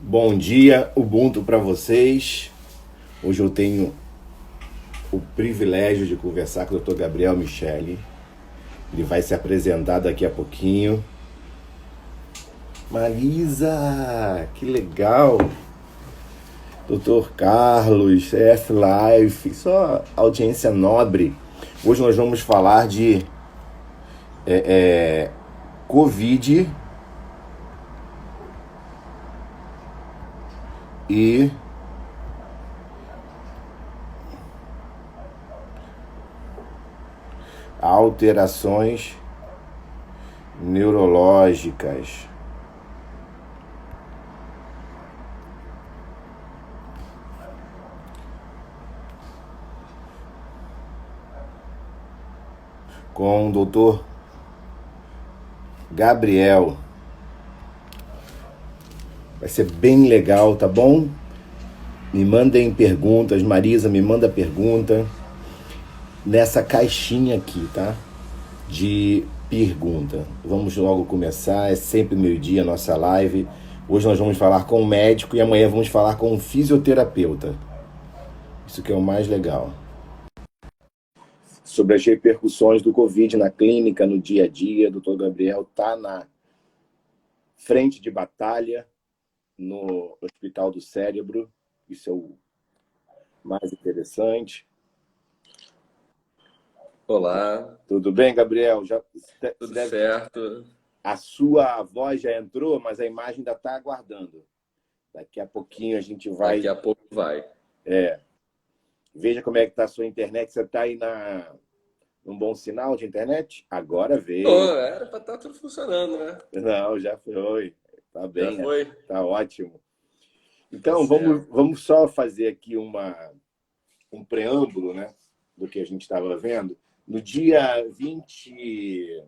Bom dia, Ubuntu para vocês. Hoje eu tenho o privilégio de conversar com o Dr. Gabriel Micheli. Ele vai se apresentar daqui a pouquinho. Marisa, que legal! Dr. Carlos, CF Life, só audiência nobre. Hoje nós vamos falar de Covid e alterações neurológicas. Com o Dr. Gabriel. Vai ser bem legal, tá bom? Me mandem perguntas, Marisa, me manda pergunta nessa caixinha aqui, tá? De pergunta. Vamos logo começar, é sempre meio-dia a nossa live. Hoje nós vamos falar com um médico e amanhã vamos falar com um fisioterapeuta. Isso que é o mais legal. Sobre as repercussões do Covid na clínica, no dia a dia, o Dr. Gabriel está na frente de batalha no Hospital do Cérebro. Isso é o mais interessante. Olá, Tudo bem, Gabriel? tudo certo? A sua voz já entrou, mas a imagem ainda está aguardando. Daqui a pouquinho a gente Daqui vai. a pouco vai. Veja como é que está a sua internet. Você está aí num bom sinal de internet? Agora Ô, veio. era para estar tudo funcionando, né? Não, já foi. Tá Já bem, foi? tá ótimo. Tá Então, vamos, certo. vamos só fazer aqui um preâmbulo, né, do que a gente estava vendo. No dia 20,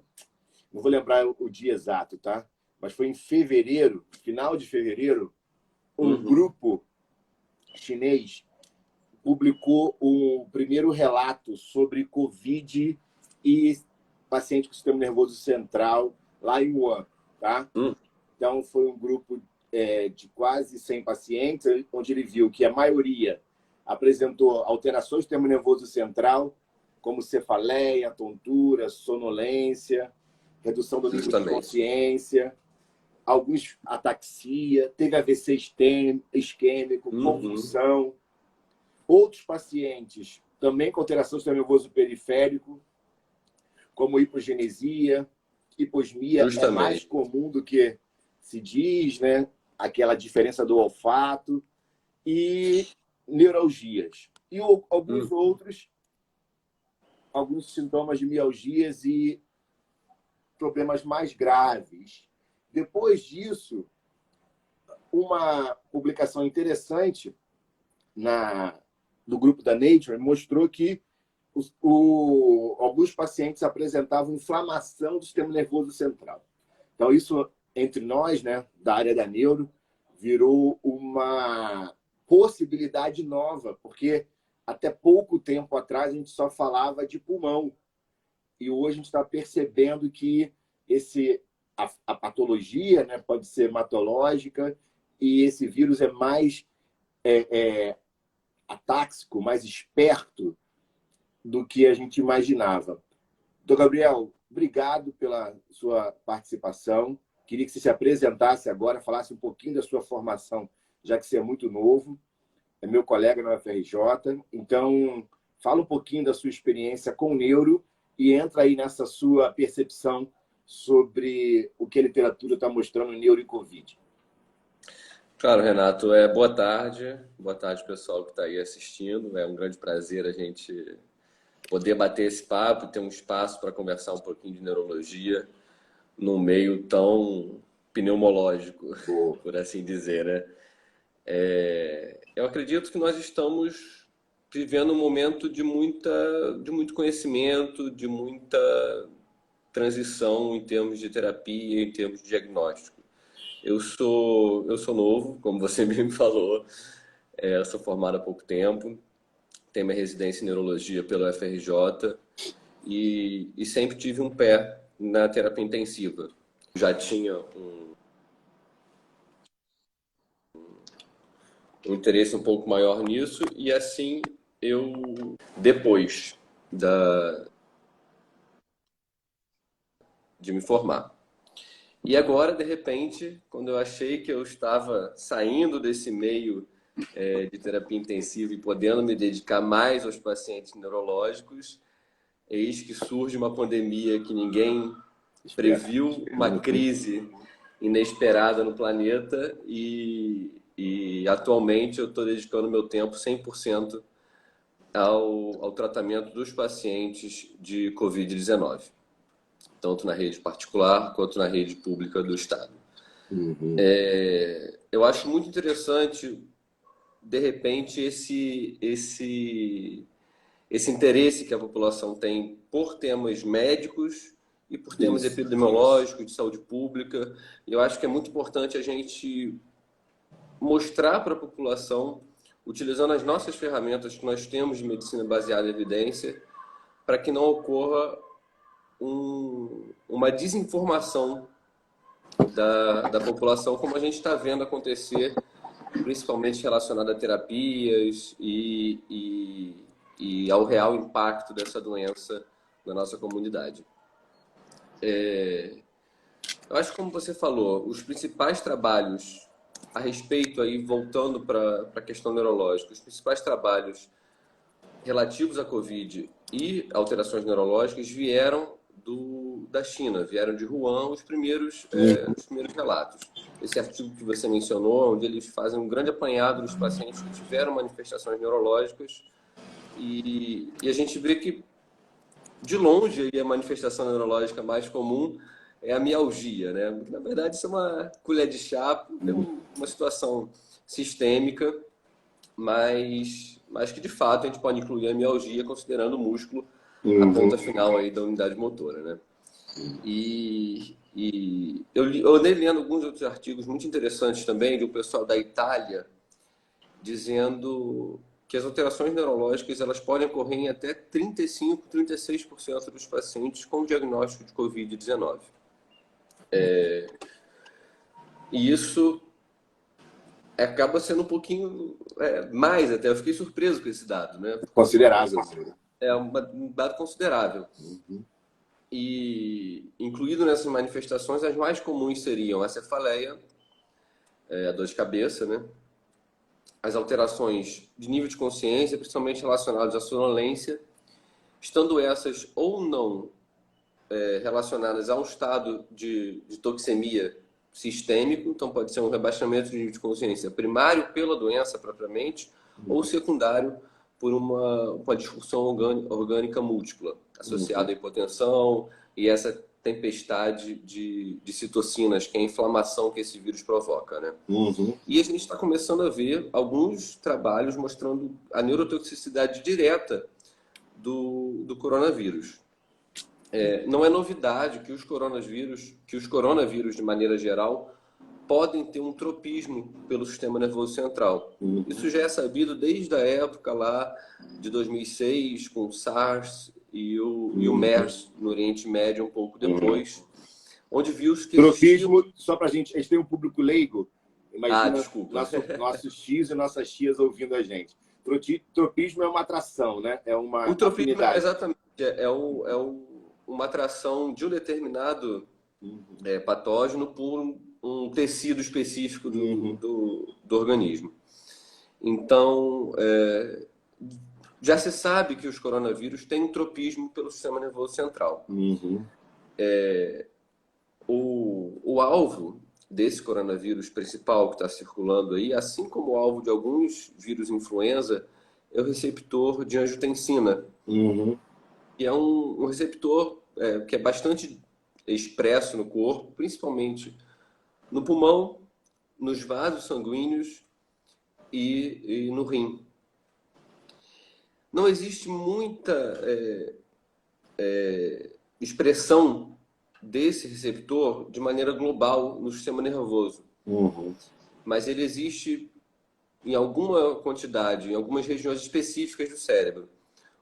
não vou lembrar o dia exato, tá? Mas foi em fevereiro, final de fevereiro, um Uhum. grupo chinês publicou o primeiro relato sobre Covid e paciente com sistema nervoso central lá em Wuhan, tá? Hum. Então, foi um grupo de quase 100 pacientes, onde ele viu que a maioria apresentou alterações do sistema nervoso central, como cefaleia, tontura, sonolência, redução do nível de Justamente. consciência, alguns ataxia, teve AVC isquêmico, Uhum. convulsão. Outros pacientes também com alteração do sistema nervoso periférico, como hipogenesia, hiposmia, é mais Justamente. comum do que se diz, né? Aquela diferença do olfato e neuralgias. E alguns Uhum. outros, alguns sintomas de mialgias e problemas mais graves. Depois disso, uma publicação interessante do grupo da Nature mostrou que alguns pacientes apresentavam inflamação do sistema nervoso central. Então, isso, entre nós, né, da área da neuro, virou uma possibilidade nova, porque até pouco tempo atrás a gente só falava de pulmão. E hoje a gente está percebendo que a patologia, né, pode ser hematológica e esse vírus é mais atáxico, mais esperto do que a gente imaginava. Doutor Gabriel, obrigado pela sua participação. Queria que você se apresentasse agora, falasse um pouquinho da sua formação, já que você é muito novo, é meu colega na UFRJ. Então, fala um pouquinho da sua experiência com neuro e entra aí nessa sua percepção sobre o que a literatura está mostrando em neuro e Covid. Claro, Renato, boa tarde. Boa tarde, pessoal que está aí assistindo. É um grande prazer a gente poder bater esse papo e ter um espaço para conversar um pouquinho de neurologia num meio tão pneumológico, Boa. por assim dizer, né? Eu acredito que nós estamos vivendo um momento de muito conhecimento, de muita transição em termos de terapia, em termos de diagnóstico. Eu sou novo, como você me falou, eu sou formado há pouco tempo, tenho minha residência em neurologia pela UFRJ e sempre tive um pé na terapia intensiva. Já tinha um interesse um pouco maior nisso, e assim depois de me formar. E agora, de repente, quando eu achei que eu estava saindo desse meio de terapia intensiva e podendo me dedicar mais aos pacientes neurológicos, eis que surge uma pandemia que ninguém previu, uma crise inesperada no planeta e atualmente eu estou dedicando meu tempo 100% ao tratamento dos pacientes de Covid-19, tanto na rede particular quanto na rede pública do Estado. Eu acho muito interessante, de repente, esse interesse que a população tem por temas médicos e por temas epidemiológicos, de saúde pública. Eu acho que é muito importante a gente mostrar para a população, utilizando as nossas ferramentas que nós temos de medicina baseada em evidência, para que não ocorra uma desinformação da população, como a gente está vendo acontecer, principalmente relacionada a terapias e ao real impacto dessa doença na nossa comunidade. Eu acho que, como você falou, os principais trabalhos a respeito, aí voltando para a questão neurológica, os principais trabalhos relativos à Covid e alterações neurológicas vieram da China, vieram de Wuhan os primeiros relatos. Esse artigo que você mencionou, onde eles fazem um grande apanhado dos pacientes que tiveram manifestações neurológicas, e a gente vê que, de longe, a manifestação neurológica mais comum é a mialgia, né? Na verdade, isso é uma colher de chá, é uma situação sistêmica, mas que, de fato, a gente pode incluir a mialgia considerando o músculo a ponta final aí da unidade motora, né? E eu andei lendo alguns outros artigos muito interessantes também, do pessoal da Itália, dizendo que as alterações neurológicas elas podem ocorrer em até 35%, 36% dos pacientes com diagnóstico de Covid-19. E isso acaba sendo um pouquinho mais até. Eu fiquei surpreso com esse dado, né? Considerável. É um dado considerável. E incluído nessas manifestações, as mais comuns seriam a cefaleia, a dor de cabeça, né? As alterações de nível de consciência, principalmente relacionadas à sonolência, estando essas ou não relacionadas a um estado de toxemia sistêmico, então pode ser um rebaixamento de nível de consciência primário pela doença propriamente, ou secundário por uma disfunção orgânica múltipla, associada à hipotensão e essa tempestade de citocinas, que é a inflamação que esse vírus provoca, né? E a gente está começando a ver alguns trabalhos mostrando a neurotoxicidade direta do coronavírus. Não é novidade que os coronavírus, de maneira geral, podem ter um tropismo pelo sistema nervoso central. Isso já é sabido desde a época lá de 2006, com o SARS e o MERS no Oriente Médio, um pouco depois, onde viu-se que tropismo, só para a gente tem um público leigo, imagina desculpa. nossos tios e nossas tias ouvindo a gente. Tropismo é uma atração, né? É uma o tropismo afinidade. Exatamente, uma atração de um determinado patógeno por um tecido específico do organismo. Então, já se sabe que os coronavírus têm um tropismo pelo sistema nervoso central. O alvo desse coronavírus principal que está circulando aí, assim como o alvo de alguns vírus influenza, é o receptor de angiotensina. E é um receptor que é bastante expresso no corpo, principalmente no pulmão, nos vasos sanguíneos e no rim. Não existe muita expressão desse receptor de maneira global no sistema nervoso. Mas ele existe em alguma quantidade, em algumas regiões específicas do cérebro,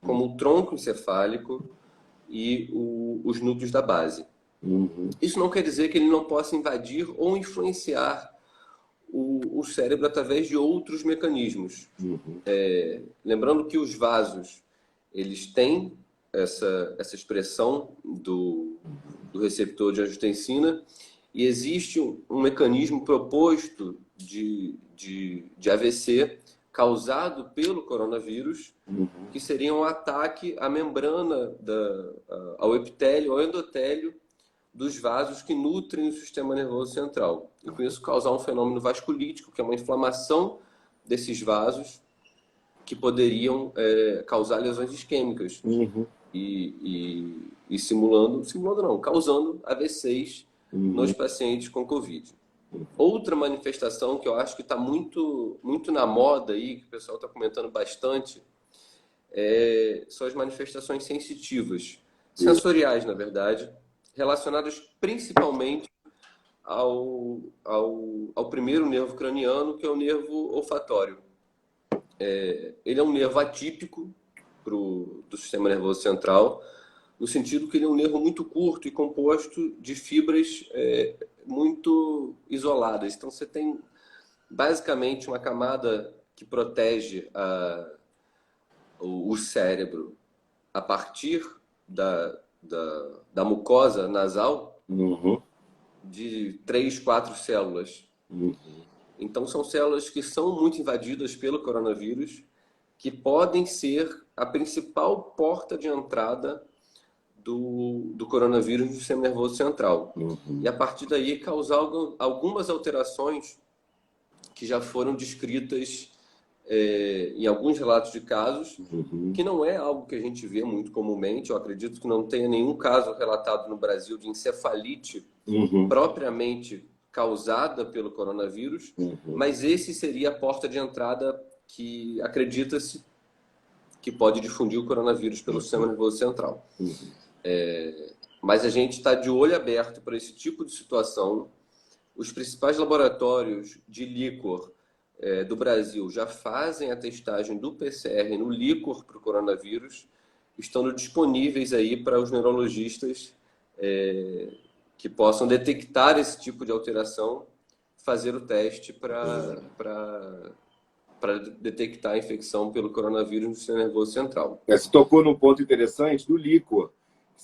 como o tronco encefálico e os núcleos da base. Isso não quer dizer que ele não possa invadir ou influenciar o o cérebro através de outros mecanismos. Lembrando que os vasos, eles têm essa expressão do receptor de angiotensina, e existe um mecanismo proposto de AVC causado pelo coronavírus, que seria um ataque à membrana, ao epitélio, ao endotélio dos vasos que nutrem o sistema nervoso central. E com isso causar um fenômeno vasculítico, que é uma inflamação desses vasos que poderiam causar lesões isquêmicas. E simulando não, causando AVCs nos pacientes com Covid. Outra manifestação que eu acho que está muito na moda aí, que o pessoal está comentando bastante, são as manifestações sensitivas, sensoriais, na verdade, relacionadas principalmente ao primeiro nervo craniano, que é o nervo olfatório. Ele é um nervo atípico do sistema nervoso central, no sentido que ele é um nervo muito curto e composto de fibras muito isoladas. Então, você tem basicamente uma camada que protege o cérebro a partir da mucosa nasal de 3, 4 células. Então, são células que são muito invadidas pelo coronavírus, que podem ser a principal porta de entrada do coronavírus no sistema nervoso central. E a partir daí causar algumas alterações que já foram descritas em alguns relatos de casos, que não é algo que a gente vê muito comumente. Eu acredito que não tenha nenhum caso relatado no Brasil de encefalite propriamente causada pelo coronavírus, mas esse seria a porta de entrada que acredita-se que pode difundir o coronavírus pelo sistema nervoso central. Mas a gente está de olho aberto para esse tipo de situação. Os principais laboratórios de líquor do Brasil já fazem a testagem do PCR no líquor para o coronavírus, estando disponíveis aí para os neurologistas que possam detectar esse tipo de alteração, fazer o teste para detectar a infecção pelo coronavírus no sistema nervoso central. Você tocou num ponto interessante do líquor.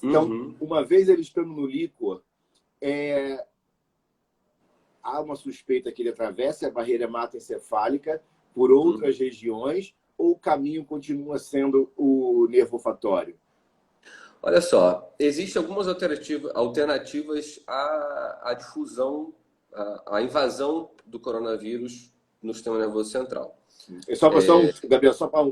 Então, uma vez eles estando no líquor, há uma suspeita que ele atravesse a barreira hematoencefálica por outras regiões, ou o caminho continua sendo o nervo olfatório? Olha só, existem algumas alternativas à difusão, à invasão do coronavírus no sistema nervoso central. Gabriel, só para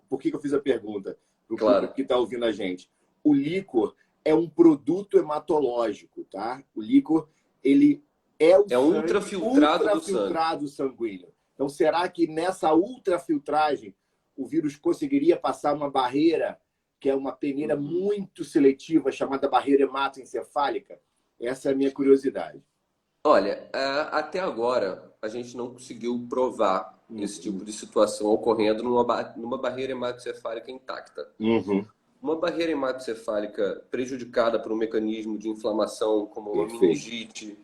por que eu fiz a pergunta? Claro. Que está ouvindo a gente. O líquor é um produto hematológico, tá? O líquor, ele é um ultrafiltrado sanguíneo. Então, será que nessa ultrafiltragem o vírus conseguiria passar uma barreira, que é uma peneira muito seletiva, chamada barreira hematoencefálica? Essa é a minha curiosidade. Olha, até agora a gente não conseguiu provar esse tipo de situação ocorrendo numa barreira hematoencefálica intacta. Uma barreira hematoencefálica prejudicada por um mecanismo de inflamação, como uma meningite,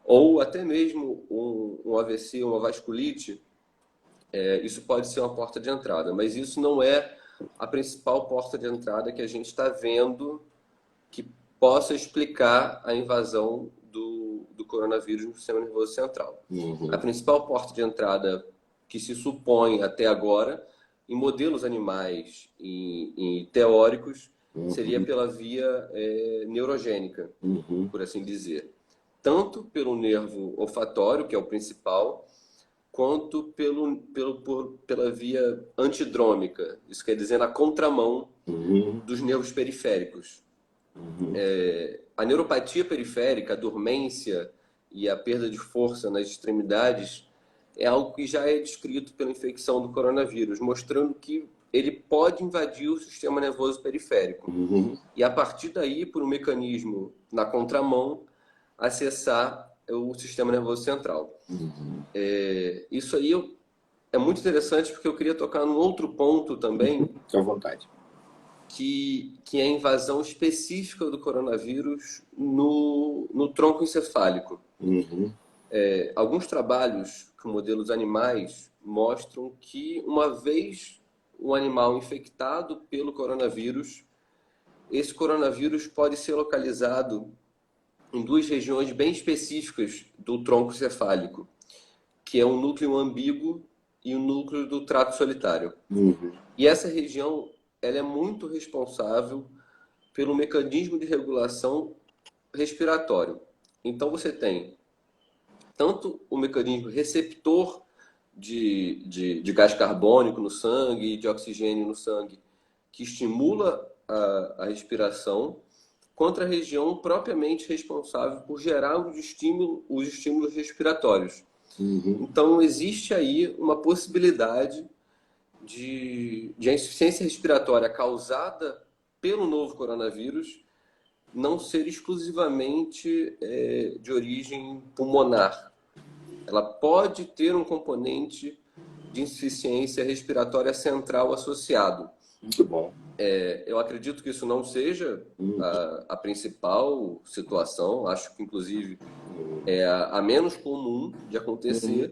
ou até mesmo um AVC, uma vasculite, isso pode ser uma porta de entrada, mas isso não é a principal porta de entrada que a gente está vendo que possa explicar a invasão do coronavírus no sistema nervoso central. A principal porta de entrada que se supõe até agora, em modelos animais e teóricos, seria pela via neurogênica, por assim dizer. Tanto pelo nervo olfatório, que é o principal, quanto pela via antidrômica, isso quer dizer na contramão dos nervos periféricos. A neuropatia periférica, a dormência e a perda de força nas extremidades é algo que já é descrito pela infecção do coronavírus, mostrando que ele pode invadir o sistema nervoso periférico. E a partir daí, por um mecanismo na contramão, acessar o sistema nervoso central. Isso aí é muito interessante, porque eu queria tocar num outro ponto também. Fique à vontade. Que é a invasão específica do coronavírus no tronco encefálico. Alguns trabalhos biológicos, modelos animais, mostram que uma vez o animal infectado pelo coronavírus, esse coronavírus pode ser localizado em duas regiões bem específicas do tronco cefálico, que é o núcleo ambíguo e o núcleo do trato solitário. E essa região, ela é muito responsável pelo mecanismo de regulação respiratório. Então você tem tanto o mecanismo receptor de gás carbônico no sangue, de oxigênio no sangue, que estimula a respiração, quanto a região propriamente responsável por gerar os estímulos respiratórios. Então, existe aí uma possibilidade de a insuficiência respiratória causada pelo novo coronavírus não ser exclusivamente de origem pulmonar. Ela pode ter um componente de insuficiência respiratória central associado. Muito bom. Eu acredito que isso não seja a principal situação, acho que inclusive é a menos comum de acontecer,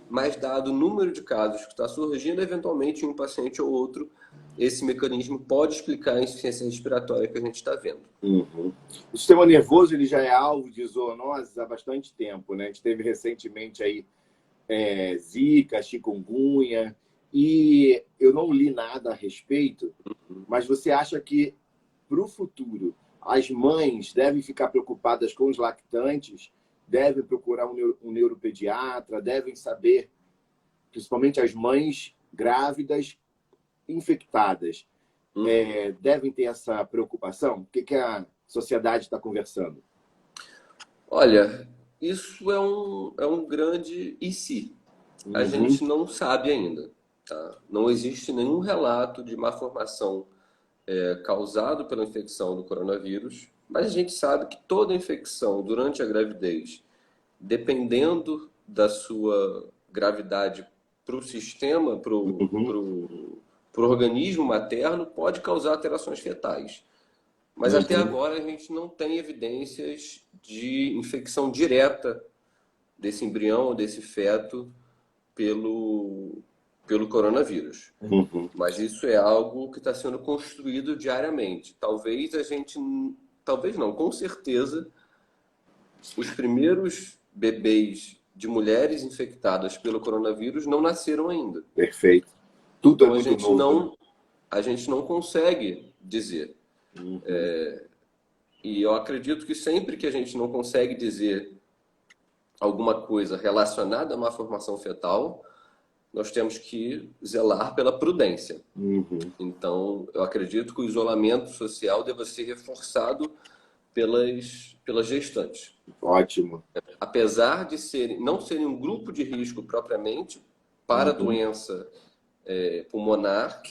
mas dado o número de casos que está surgindo, eventualmente em um paciente ou outro, esse mecanismo pode explicar a insuficiência respiratória que a gente está vendo. O sistema nervoso ele já é alvo de zoonoses há bastante tempo, né? A gente teve recentemente aí Zika, chikungunya, e eu não li nada a respeito, mas você acha que, para o futuro, as mães devem ficar preocupadas com os lactantes, devem procurar um neuropediatra, devem saber, principalmente as mães grávidas infectadas, devem ter essa preocupação? O que a sociedade está conversando? Olha, isso é um grande e se. A gente não sabe ainda. Tá? Não existe nenhum relato de malformação causado pela infecção do coronavírus, mas a gente sabe que toda infecção durante a gravidez, dependendo da sua gravidade para o sistema, para o organismo materno, pode causar alterações fetais. Mas até agora a gente não tem evidências de infecção direta desse embrião ou desse feto pelo coronavírus. Mas isso é algo que está sendo construído diariamente. Talvez não, com certeza, os primeiros bebês de mulheres infectadas pelo coronavírus não nasceram ainda. Perfeito. Tudo então, é muito novo. A gente não consegue dizer. E eu acredito que sempre que a gente não consegue dizer alguma coisa relacionada a uma formação fetal, nós temos que zelar pela prudência. Então, eu acredito que o isolamento social deva ser reforçado pelas gestantes. Ótimo. Apesar de não serem um grupo de risco propriamente para a doença pulmonar,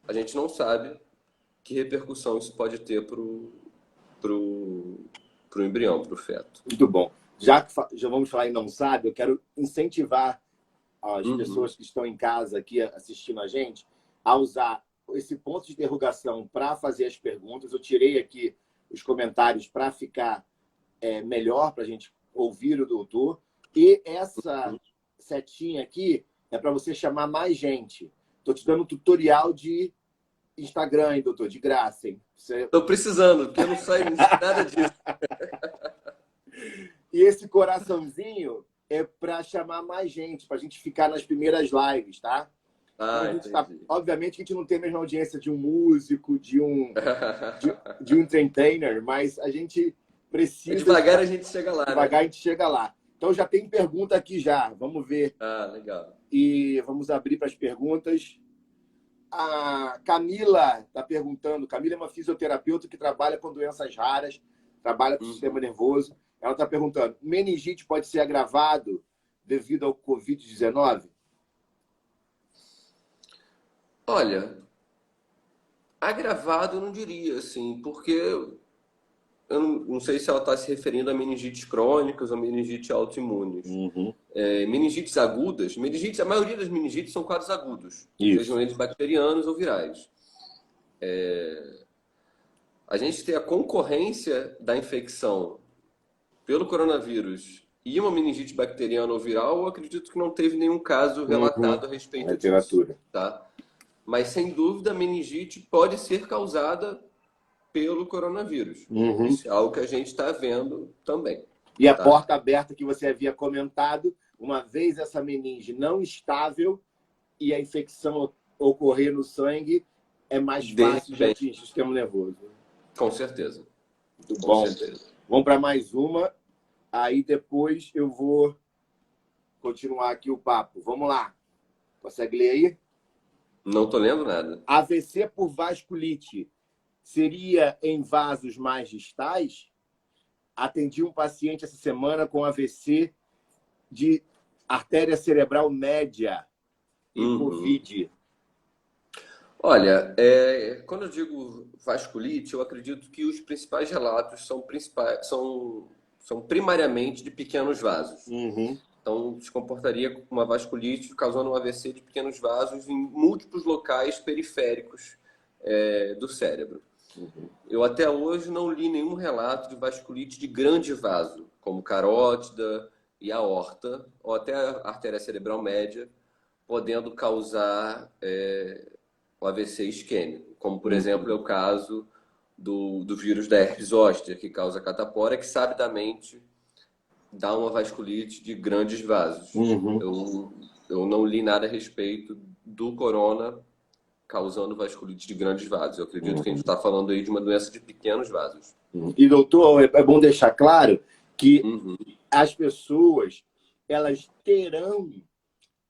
a gente não sabe que repercussão isso pode ter para o embrião, para o feto. Muito bom. Já vamos falar em não sabe, eu quero incentivar as pessoas que estão em casa aqui assistindo a gente a usar esse ponto de interrogação para fazer as perguntas. Eu tirei aqui os comentários para ficar melhor, para a gente ouvir o doutor. E essa setinha aqui é para você chamar mais gente. Estou te dando um tutorial de Instagram, hein, doutor? De graça, hein? Estou precisando, porque eu não sei nada disso. E esse coraçãozinho é para chamar mais gente, para a gente ficar nas primeiras lives, tá? Obviamente que a gente não tem a mesma audiência de um músico, de um entertainer, mas a gente precisa... Devagar a gente chega lá, Devagar a gente chega lá. Então já tem pergunta aqui já, vamos ver. Legal. E vamos abrir para as perguntas. A Camila está perguntando. Camila é uma fisioterapeuta que trabalha com doenças raras, trabalha com o sistema nervoso. Ela está perguntando, meningite pode ser agravado devido ao Covid-19? Olha, agravado eu não diria, assim, porque eu não sei se ela está se referindo a meningites crônicas ou meningites autoimunes. Meningites agudas, a maioria das meningites são quadros agudos, sejam eles bacterianos ou virais. A gente tem a concorrência da infecção pelo coronavírus e uma meningite bacteriana ou viral, eu acredito que não teve nenhum caso relatado a respeito disso, tá? Mas, sem dúvida, a meningite pode ser causada pelo coronavírus. Isso é algo que a gente está vendo também. E a porta aberta que você havia comentado, uma vez essa meninge não estável e a infecção ocorrer no sangue, é mais fácil de atingir o sistema nervoso. Com certeza. Muito bom. Vamos para mais uma. Aí depois eu vou continuar aqui o papo. Vamos lá. Consegue ler aí? Não estou lendo nada. AVC por vasculite seria em vasos mais distais? Atendi um paciente essa semana com AVC de artéria cerebral média e Covid. Olha, quando eu digo vasculite, eu acredito que os principais relatos são primariamente de pequenos vasos. Então, se comportaria como uma vasculite causando um AVC de pequenos vasos em múltiplos locais periféricos do cérebro. Eu até hoje não li nenhum relato de vasculite de grande vaso, como carótida e aorta, ou até a artéria cerebral média, podendo causar o AVC isquêmico, como, por exemplo, é o caso do vírus da herpes zoster, que causa catapora, que sabidamente dá uma vasculite de grandes vasos. Eu não li nada a respeito do corona causando vasculite de grandes vasos. Eu acredito que a gente está falando aí de uma doença de pequenos vasos. E, doutor, é bom deixar claro que as pessoas, elas terão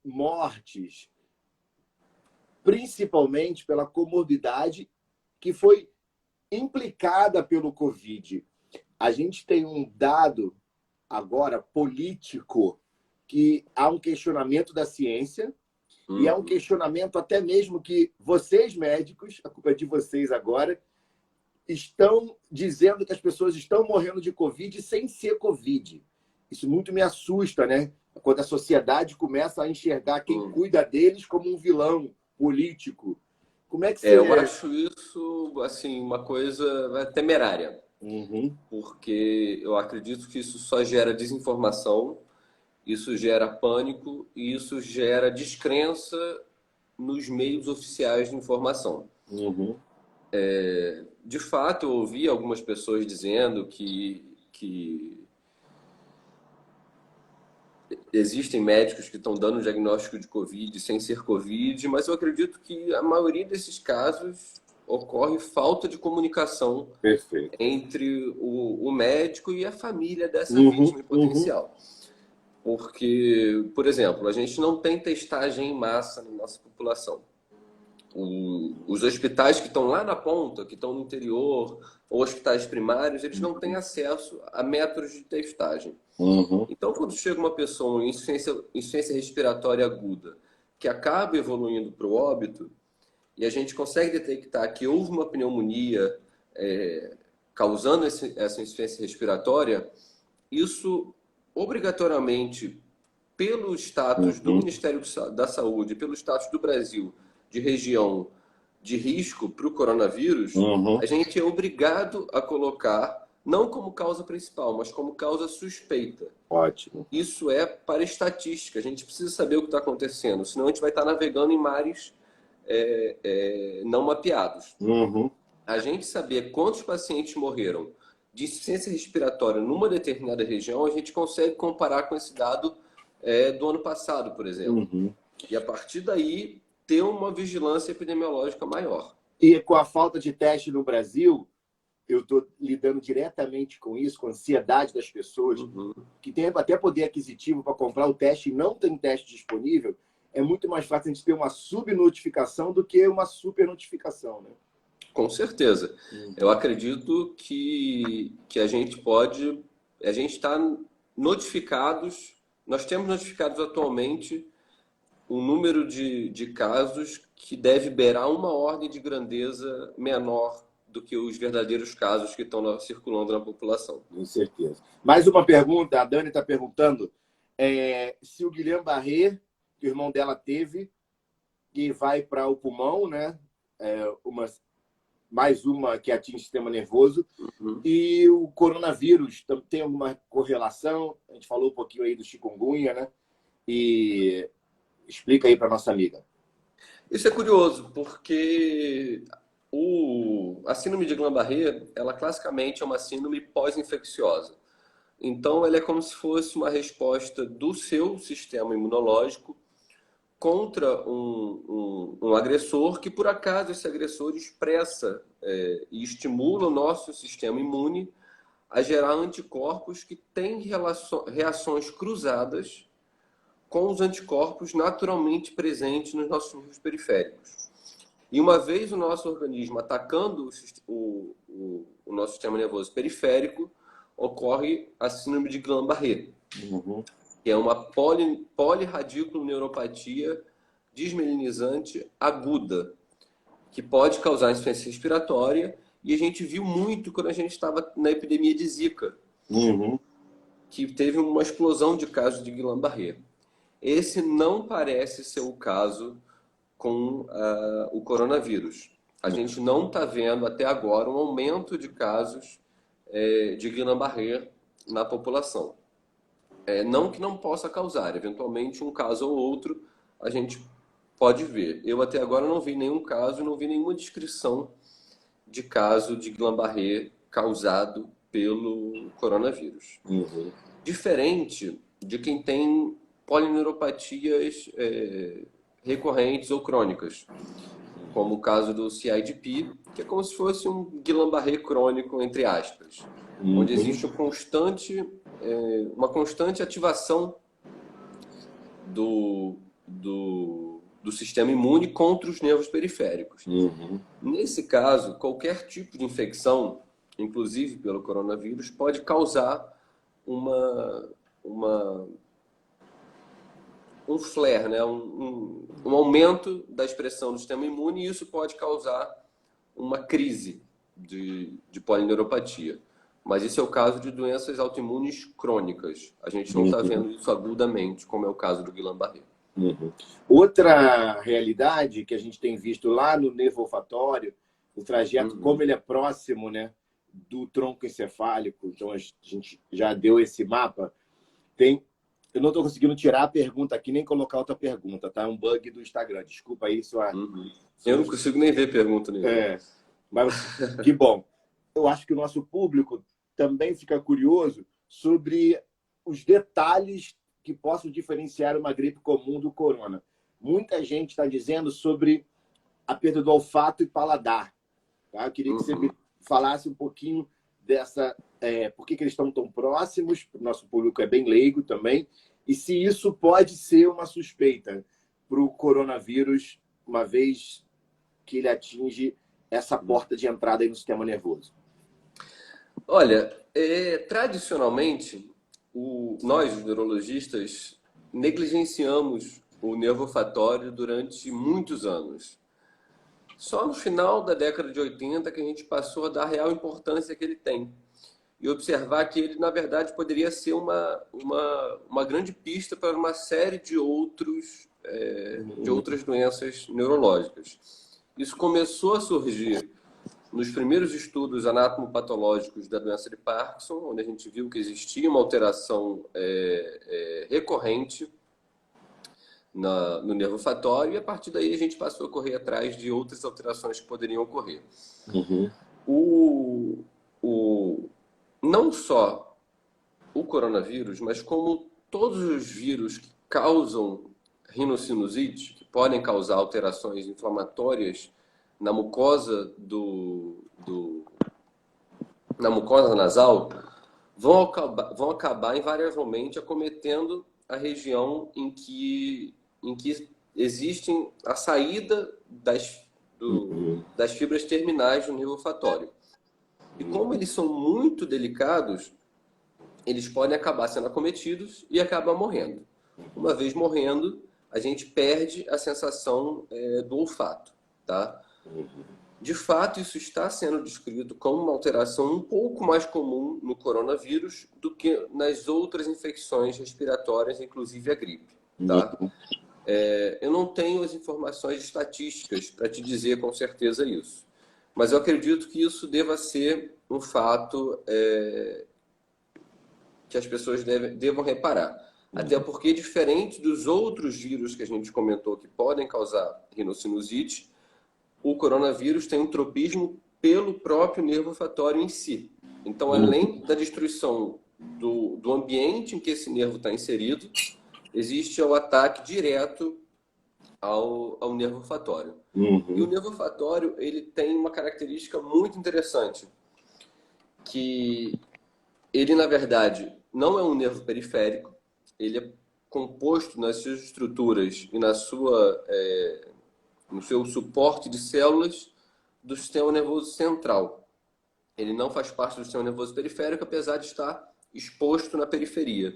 mortes principalmente pela comorbidade que foi implicada pelo Covid. A gente tem um dado agora político que há um questionamento da ciência e há um questionamento até mesmo que vocês, médicos, a culpa é de vocês agora, estão dizendo que as pessoas estão morrendo de Covid sem ser Covid. Isso muito me assusta, né? Quando a sociedade começa a enxergar quem cuida deles como um vilão político. Como é que você... Eu acho isso assim, uma coisa temerária. Porque eu acredito que isso só gera desinformação, isso gera pânico e isso gera descrença nos meios oficiais de informação. De fato, eu ouvi algumas pessoas dizendo que existem médicos que estão dando diagnóstico de Covid sem ser Covid, mas eu acredito que a maioria desses casos ocorre falta de comunicação entre o médico e a família dessa vítima em potencial. Porque, por exemplo, a gente não tem testagem em massa na nossa população. Os hospitais que estão lá na ponta, que estão no interior, ou hospitais primários, eles não têm acesso a métodos de testagem. Então, quando chega uma pessoa em insuficiência respiratória aguda, que acaba evoluindo para o óbito, e a gente consegue detectar que houve uma pneumonia causando essa insuficiência respiratória, isso obrigatoriamente, pelo status do Ministério da Saúde, pelo status do Brasil de região de risco para o coronavírus, a gente é obrigado a colocar, não como causa principal, mas como causa suspeita. Ótimo. Isso é para estatística, a gente precisa saber o que está acontecendo, senão a gente vai estar navegando em mares não mapeados. A gente saber quantos pacientes morreram de insuficiência respiratória numa determinada região, a gente consegue comparar com esse dado do ano passado, por exemplo. E a partir daí, ter uma vigilância epidemiológica maior. E com a falta de teste no Brasil, eu estou lidando diretamente com isso, com a ansiedade das pessoas, que tem até poder aquisitivo para comprar o teste e não tem teste disponível, é muito mais fácil a gente ter uma subnotificação do que uma supernotificação, né? Com certeza. Eu acredito que a gente pode... A gente está notificados... Nós temos notificados atualmente um número de casos que deve beirar uma ordem de grandeza menor do que os verdadeiros casos que estão circulando na população. Com certeza. Mais uma pergunta, a Dani está perguntando se o Guilherme Barré, que o irmão dela teve, que vai para o pulmão, né? mais uma que atinge o sistema nervoso. Uhum. E o coronavírus tem alguma correlação? A gente falou um pouquinho aí do chikungunya, né? E explica aí para nossa amiga. Isso é curioso, porque a síndrome de Guillain-Barré, ela classicamente é uma síndrome pós-infecciosa. Então, ela é como se fosse uma resposta do seu sistema imunológico contra um agressor que, por acaso, esse agressor expressa e estimula o nosso sistema imune a gerar anticorpos que têm reações cruzadas com os anticorpos naturalmente presentes nos nossos nervos periféricos. E uma vez o nosso organismo atacando o nosso sistema nervoso periférico, ocorre a síndrome de Guillain-Barré, que é uma polirradículo-neuropatia desmelinizante aguda, que pode causar insuficiência respiratória, e a gente viu muito quando a gente estava na epidemia de Zika, que teve uma explosão de casos de Guillain-Barré. Esse não parece ser o caso com o coronavírus. A gente não está vendo até agora um aumento de casos de Guillain-Barré na população. Não que não possa causar, eventualmente um caso ou outro a gente pode ver. Eu até agora não vi nenhum caso, não vi nenhuma descrição de caso de Guillain-Barré causado pelo coronavírus. Diferente de quem tem polineuropatias recorrentes ou crônicas, como o caso do CIDP, que é como se fosse um Guillain-Barré crônico, entre aspas, onde existe uma constante ativação do sistema imune contra os nervos periféricos. Nesse caso, qualquer tipo de infecção, inclusive pelo coronavírus, pode causar um flare, né? um aumento da expressão do sistema imune, e isso pode causar uma crise de polineuropatia. Mas esse é o caso de doenças autoimunes crônicas. A gente não está vendo isso agudamente, como é o caso do Guillain-Barré. Outra realidade que a gente tem visto lá no nervo olfatório, o trajeto, como ele é próximo, né, do tronco encefálico, então a gente já deu esse mapa, eu não estou conseguindo tirar a pergunta aqui, nem colocar outra pergunta, tá? É um bug do Instagram. Desculpa aí, Eu não consigo nem ver pergunta nenhuma. Mas que bom. Eu acho que o nosso público também fica curioso sobre os detalhes que possam diferenciar uma gripe comum do corona. Muita gente está dizendo sobre a perda do olfato e paladar. Tá? Eu queria que você me falasse um pouquinho dessa... por que eles estão tão próximos, o nosso público é bem leigo também, e se isso pode ser uma suspeita para o coronavírus, uma vez que ele atinge essa porta de entrada aí no sistema nervoso. Olha, tradicionalmente, nós, os neurologistas, negligenciamos o nervo olfatório durante muitos anos. Só no final da década de 80 que a gente passou a dar a real importância que ele tem. E observar que ele, na verdade, poderia ser uma grande pista para uma série de outras doenças neurológicas. Isso começou a surgir nos primeiros estudos anatomopatológicos da doença de Parkinson, onde a gente viu que existia uma alteração recorrente no nervo olfatório, e a partir daí a gente passou a correr atrás de outras alterações que poderiam ocorrer. Não só o coronavírus, mas como todos os vírus que causam rinocinusite, que podem causar alterações inflamatórias na mucosa na mucosa nasal, vão acabar invariavelmente acometendo a região em que existem a saída das fibras terminais do nervo olfatório. E como eles são muito delicados, eles podem acabar sendo acometidos e acabam morrendo. Uma vez morrendo, a gente perde a sensação do olfato, tá? De fato, isso está sendo descrito como uma alteração um pouco mais comum no coronavírus do que nas outras infecções respiratórias, inclusive a gripe, tá? Eu não tenho as informações estatísticas para te dizer com certeza isso. Mas eu acredito que isso deva ser um fato que as pessoas devam reparar. Até porque, diferente dos outros vírus que a gente comentou que podem causar rinocinusite, o coronavírus tem um tropismo pelo próprio nervo olfatório em si. Então, além da destruição do ambiente em que esse nervo está inserido, existe o ataque direto ao nervo olfatório. E o nervo olfatório, ele tem uma característica muito interessante, que ele, na verdade, não é um nervo periférico, ele é composto nas suas estruturas e no seu suporte de células do sistema nervoso central. Ele não faz parte do sistema nervoso periférico, apesar de estar exposto na periferia.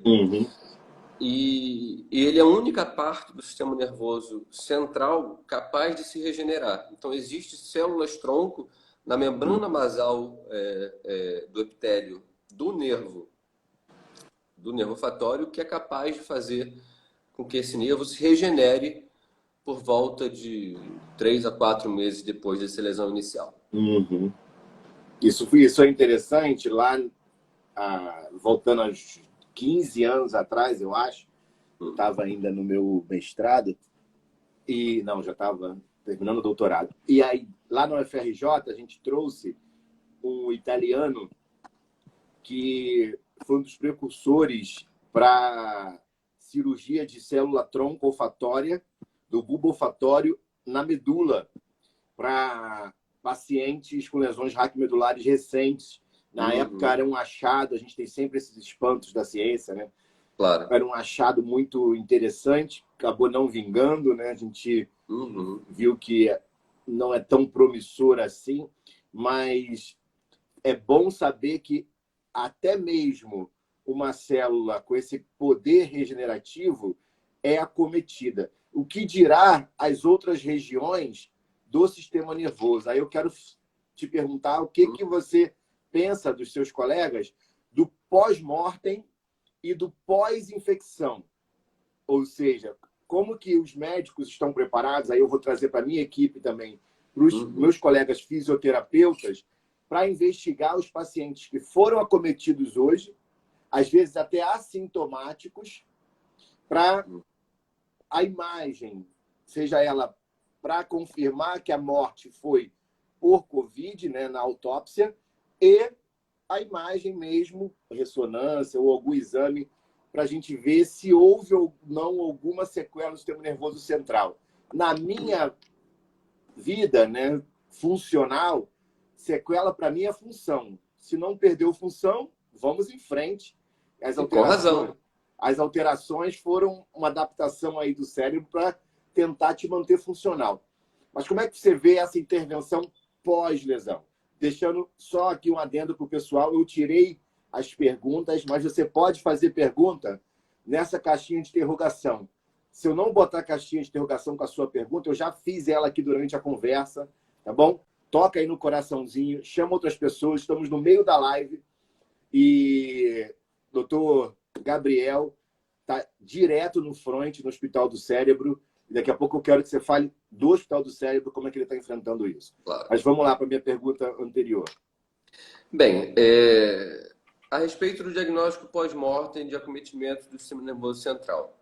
E ele é a única parte do sistema nervoso central capaz de se regenerar. Então, existem células-tronco na membrana basal do epitélio do nervo olfatório que é capaz de fazer com que esse nervo se regenere por volta de 3 a 4 meses depois dessa lesão inicial. Isso é interessante. Lá, voltando aos 15 anos atrás, eu acho, eu estava ainda no meu mestrado, já estava terminando o doutorado. E aí, lá no UFRJ, a gente trouxe um italiano que foi um dos precursores para cirurgia de célula tronco olfatória, do bulbo olfatório na medula, para pacientes com lesões raquimedulares recentes. Na época era um achado, a gente tem sempre esses espantos da ciência, né? Claro. Era um achado muito interessante, acabou não vingando, né? A gente viu que não é tão promissor assim, mas é bom saber que até mesmo uma célula com esse poder regenerativo é acometida. O que dirá as outras regiões do sistema nervoso? Aí eu quero te perguntar o que você pensa dos seus colegas do pós-mortem e do pós-infecção. Ou seja, como que os médicos estão preparados, aí eu vou trazer para a minha equipe também, para os meus colegas fisioterapeutas, para investigar os pacientes que foram acometidos hoje, às vezes até assintomáticos, para a imagem, seja ela para confirmar que a morte foi por Covid, né, na autópsia, e a imagem mesmo, ressonância ou algum exame, para a gente ver se houve ou não alguma sequela no sistema nervoso central. Na minha vida, né, funcional, sequela para mim é função. Se não perdeu função, vamos em frente. As alterações foram uma adaptação aí do cérebro para tentar te manter funcional. Mas como é que você vê essa intervenção pós-lesão? Deixando só aqui um adendo para o pessoal, eu tirei as perguntas, mas você pode fazer pergunta nessa caixinha de interrogação. Se eu não botar caixinha de interrogação com a sua pergunta, eu já fiz ela aqui durante a conversa, tá bom? Toca aí no coraçãozinho, chama outras pessoas, estamos no meio da live e doutor Gabriel está direto no front, no Hospital do Cérebro. E daqui a pouco eu quero que você fale do Hospital do Cérebro, como é que ele está enfrentando isso. Claro. Mas vamos lá para a minha pergunta anterior. Bem, a respeito do diagnóstico pós-mortem de acometimento do sistema nervoso central.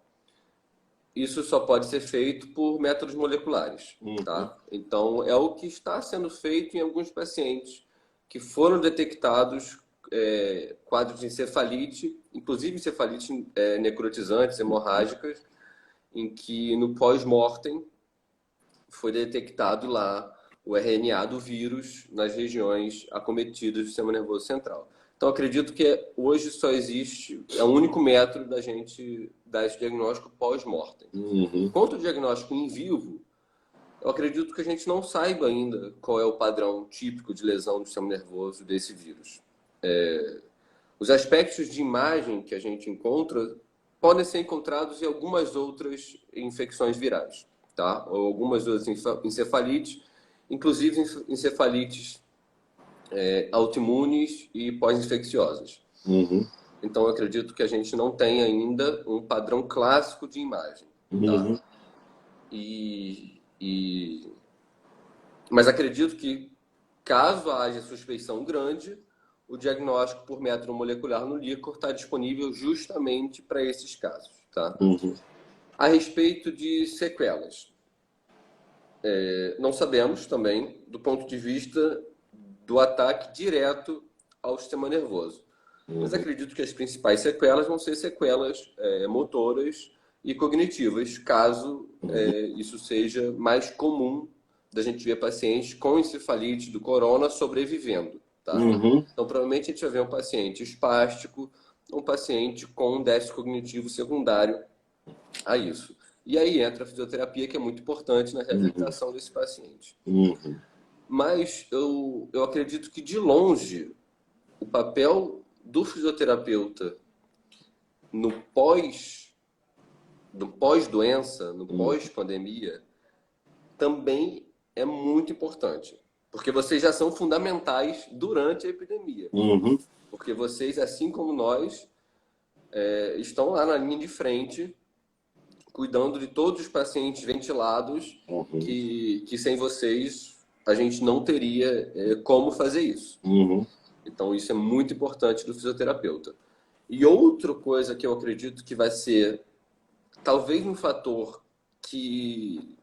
Isso só pode ser feito por métodos moleculares, tá? Então, é o que está sendo feito em alguns pacientes que foram detectados quadros de encefalite, inclusive encefalite necrotizantes, hemorrágicas, em que no pós-mortem foi detectado lá o RNA do vírus nas regiões acometidas do sistema nervoso central. Então, acredito que hoje só existe, é o único método da gente dar esse diagnóstico pós-mortem. Quanto ao diagnóstico em vivo, eu acredito que a gente não saiba ainda qual é o padrão típico de lesão do sistema nervoso desse vírus. Os aspectos de imagem que a gente encontra podem ser encontrados em algumas outras infecções virais, tá? Ou algumas outras encefalites, inclusive encefalites autoimunes e pós-infecciosas. Então, eu acredito que a gente não tem ainda um padrão clássico de imagem. Tá? Mas acredito que Caso haja suspeição grande, o diagnóstico por método molecular no líquor está disponível justamente para esses casos. Tá? A respeito de sequelas, não sabemos também do ponto de vista do ataque direto ao sistema nervoso. Mas acredito que as principais sequelas vão ser sequelas motoras e cognitivas, caso isso seja mais comum da gente ver pacientes com encefalite do corona sobrevivendo. Tá? Então, provavelmente a gente vai ver um paciente espástico, um paciente com déficit cognitivo secundário a isso. E aí entra a fisioterapia, que é muito importante na reabilitação desse paciente. Mas eu acredito que, de longe, o papel do fisioterapeuta no pós-doença, no pós-pandemia, também é muito importante. Porque vocês já são fundamentais durante a epidemia. Porque vocês, assim como nós, estão lá na linha de frente, cuidando de todos os pacientes ventilados, que sem vocês a gente não teria como fazer isso. Então, isso é muito importante do fisioterapeuta. E outra coisa que eu acredito que vai ser talvez um fator que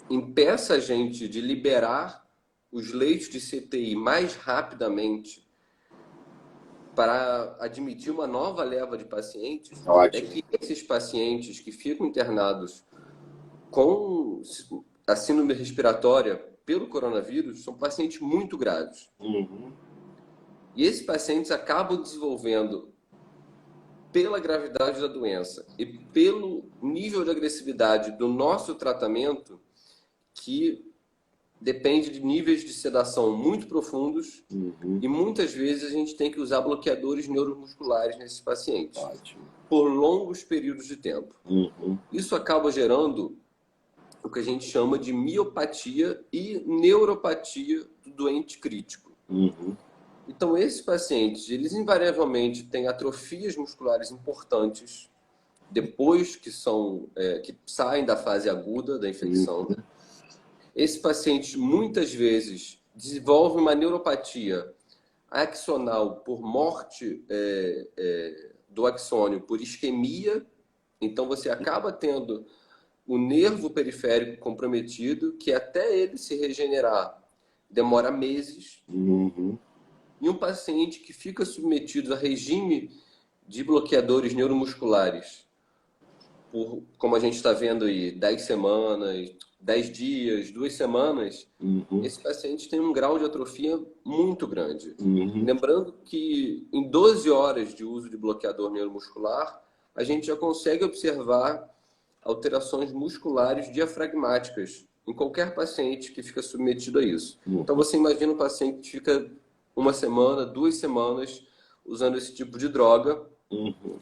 impeça a gente de liberar os leitos de CTI mais rapidamente para admitir uma nova leva de pacientes, é que esses pacientes que ficam internados com a síndrome respiratória pelo coronavírus são pacientes muito graves. E esses pacientes acabam desenvolvendo, pela gravidade da doença e pelo nível de agressividade do nosso tratamento, que depende de níveis de sedação muito profundos, e muitas vezes a gente tem que usar bloqueadores neuromusculares nesses pacientes por longos períodos de tempo. Isso acaba gerando o que a gente chama de miopatia e neuropatia do doente crítico. Então, esses pacientes, eles invariavelmente têm atrofias musculares importantes depois que saem da fase aguda da infecção. Esses pacientes, muitas vezes, desenvolvem uma neuropatia axonal por morte do axônio, por isquemia. Então, você acaba tendo o nervo periférico comprometido, que até ele se regenerar demora meses. E um paciente que fica submetido a regime de bloqueadores neuromusculares, como a gente está vendo aí, 10 semanas, 10 dias, 2 semanas, esse paciente tem um grau de atrofia muito grande. Lembrando que em 12 horas de uso de bloqueador neuromuscular, a gente já consegue observar alterações musculares diafragmáticas em qualquer paciente que fica submetido a isso. Então, você imagina um paciente que fica 1 semana, 2 semanas usando esse tipo de droga,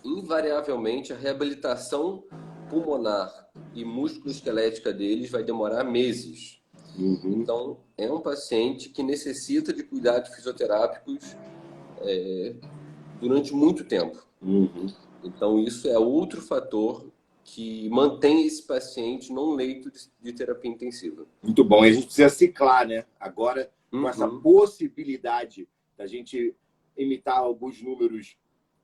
invariavelmente a reabilitação pulmonar e musculoesquelética deles vai demorar meses. Então, é um paciente que necessita de cuidados fisioterápicos durante muito tempo. Então, isso é outro fator que mantém esse paciente num leito de terapia intensiva. Muito bom. E a gente precisa ciclar, né? Agora, com essa possibilidade da gente imitar alguns números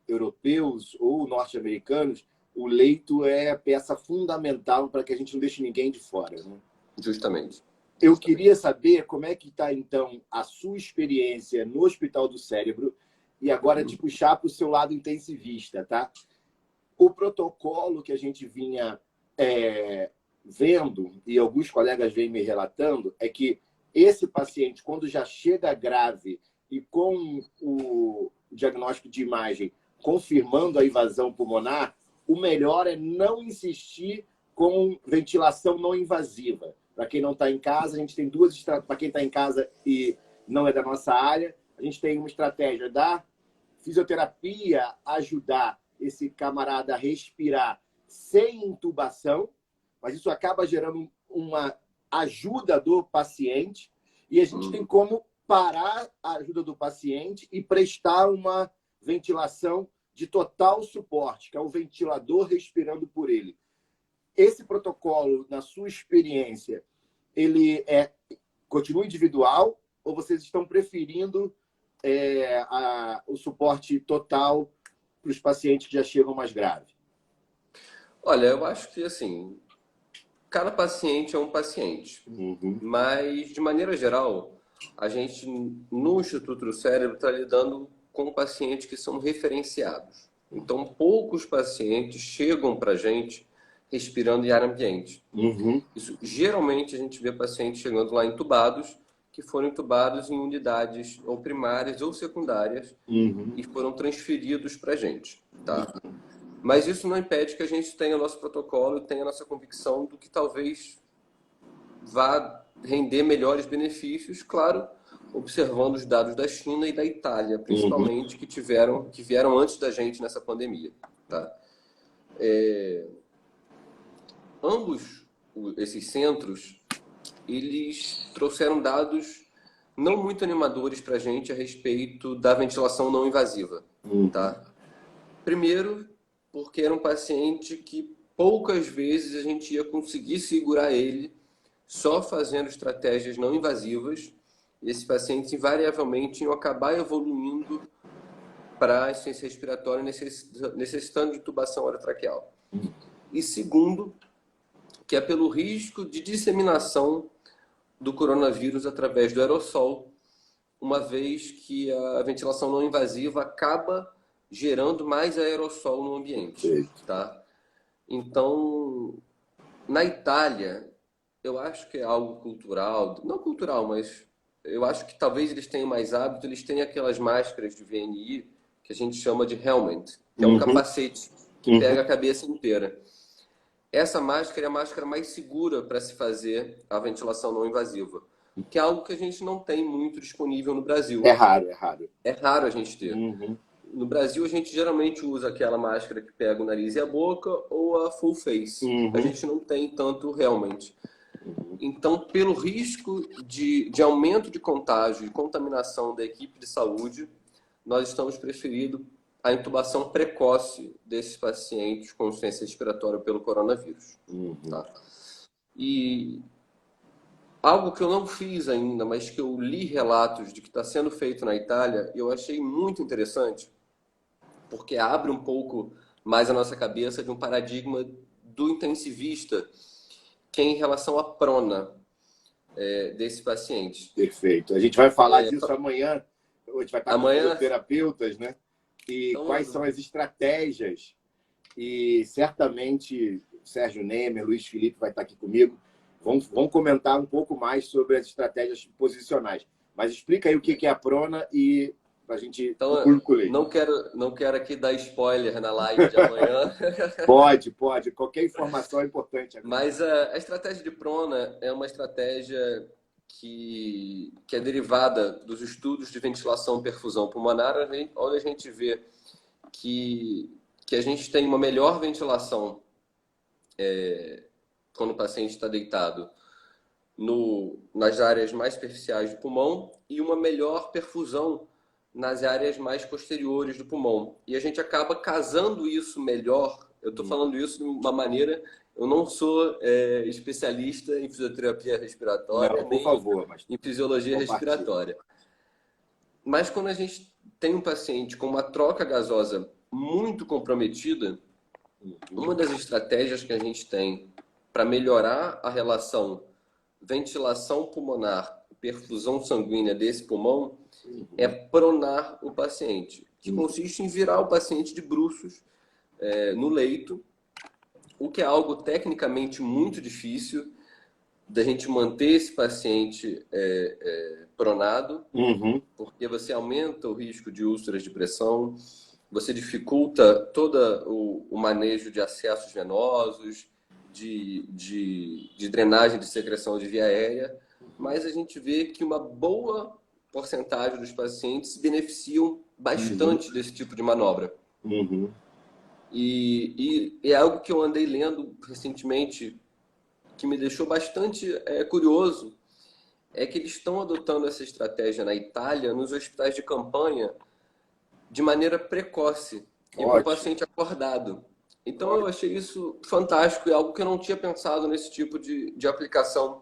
europeus ou norte-americanos, o leito é a peça fundamental para que a gente não deixe ninguém de fora, né? Justamente. Eu queria saber como é que está, então, a sua experiência no Hospital do Cérebro e agora te puxar para o seu lado intensivista, tá? O protocolo que a gente vinha vendo, e alguns colegas vêm me relatando, é que esse paciente, quando já chega grave e com o diagnóstico de imagem confirmando a invasão pulmonar, o melhor é não insistir com ventilação não invasiva. Para quem não está em casa, a gente tem duas estratégias. Para quem está em casa e não é da nossa área, a gente tem uma estratégia da fisioterapia ajudar esse camarada a respirar sem intubação, mas isso acaba gerando uma ajuda do paciente, e a gente tem como parar a ajuda do paciente e prestar uma ventilação de total suporte, que é o ventilador respirando por ele. Esse protocolo, na sua experiência, ele continua individual ou vocês estão preferindo o suporte total para os pacientes que já chegam mais graves? Olha, eu acho que, assim, cada paciente é um paciente, mas, de maneira geral, a gente, no Instituto do Cérebro, está lidando com pacientes que são referenciados. Então, poucos pacientes chegam para a gente respirando em ar ambiente. Isso, geralmente, a gente vê pacientes chegando lá entubados, que foram entubados em unidades ou primárias ou secundárias e foram transferidos para a gente, tá? Mas isso não impede que a gente tenha nosso protocolo, tenha nossa convicção do que talvez vá render melhores benefícios, claro, observando os dados da China e da Itália, principalmente, que vieram antes da gente nessa pandemia, tá? Ambos esses centros, eles trouxeram dados não muito animadores para a gente a respeito da ventilação não invasiva, tá? Primeiro, porque era um paciente que poucas vezes a gente ia conseguir segurar ele só fazendo estratégias não invasivas. E esses pacientes invariavelmente iam acabar evoluindo para a insuficiência respiratória, necessitando de intubação orotraqueal. E segundo, que é pelo risco de disseminação do coronavírus através do aerossol, uma vez que a ventilação não invasiva acaba gerando mais aerossol no ambiente, tá? Então, na Itália, eu acho que é algo cultural, não cultural, mas eu acho que talvez eles tenham mais hábito, eles têm aquelas máscaras de VNI que a gente chama de helmet, que é um capacete que pega a cabeça inteira. Essa máscara é a máscara mais segura para se fazer a ventilação não invasiva, que é algo que a gente não tem muito disponível no Brasil. É raro, é raro. É raro a gente ter. No Brasil, a gente geralmente usa aquela máscara que pega o nariz e a boca ou a full face. A gente não tem tanto realmente. Então, pelo risco de aumento de contágio e contaminação da equipe de saúde, nós estamos preferindo a intubação precoce desses pacientes com insuficiência respiratória pelo coronavírus. Tá? E algo que eu não fiz ainda, mas que eu li relatos de que está sendo feito na Itália, e eu achei muito interessante, porque abre um pouco mais a nossa cabeça de um paradigma do intensivista, que é em relação à prona desses pacientes. Perfeito. A gente vai falar disso amanhã. A gente vai estar com os terapeutas, né? E então, quais são as estratégias. E certamente Sérgio Nemer, Luiz Felipe vai estar aqui comigo. Vão comentar um pouco mais sobre as estratégias posicionais. Mas explica aí o que é a prona e para a gente concluir. Não quero aqui dar spoiler na live de amanhã. Pode. Qualquer informação é importante. Mas a estratégia de prona é uma estratégia que é derivada dos estudos de ventilação e perfusão pulmonar, onde a gente vê que a gente tem uma melhor ventilação quando o paciente está deitado nas áreas mais superficiais do pulmão e uma melhor perfusão nas áreas mais posteriores do pulmão. E a gente acaba casando isso melhor. Eu estou falando isso de uma maneira... Eu não sou especialista em fisioterapia respiratória, não, por favor, mas em fisiologia respiratória. Mas quando a gente tem um paciente com uma troca gasosa muito comprometida, uma das estratégias que a gente tem para melhorar a relação ventilação pulmonar e perfusão sanguínea desse pulmão é pronar o paciente, que consiste em virar o paciente de bruços no leito, o que é algo tecnicamente muito difícil da gente manter esse paciente pronado, porque você aumenta o risco de úlceras de pressão, você dificulta todo o manejo de acessos venosos, de drenagem de secreção de via aérea, mas a gente vê que uma boa porcentagem dos pacientes se beneficiam bastante desse tipo de manobra. E é algo que eu andei lendo recentemente que me deixou bastante curioso, é que eles estão adotando essa estratégia na Itália, nos hospitais de campanha, de maneira precoce, e com o paciente acordado. Então eu achei isso fantástico, e algo que eu não tinha pensado nesse tipo de aplicação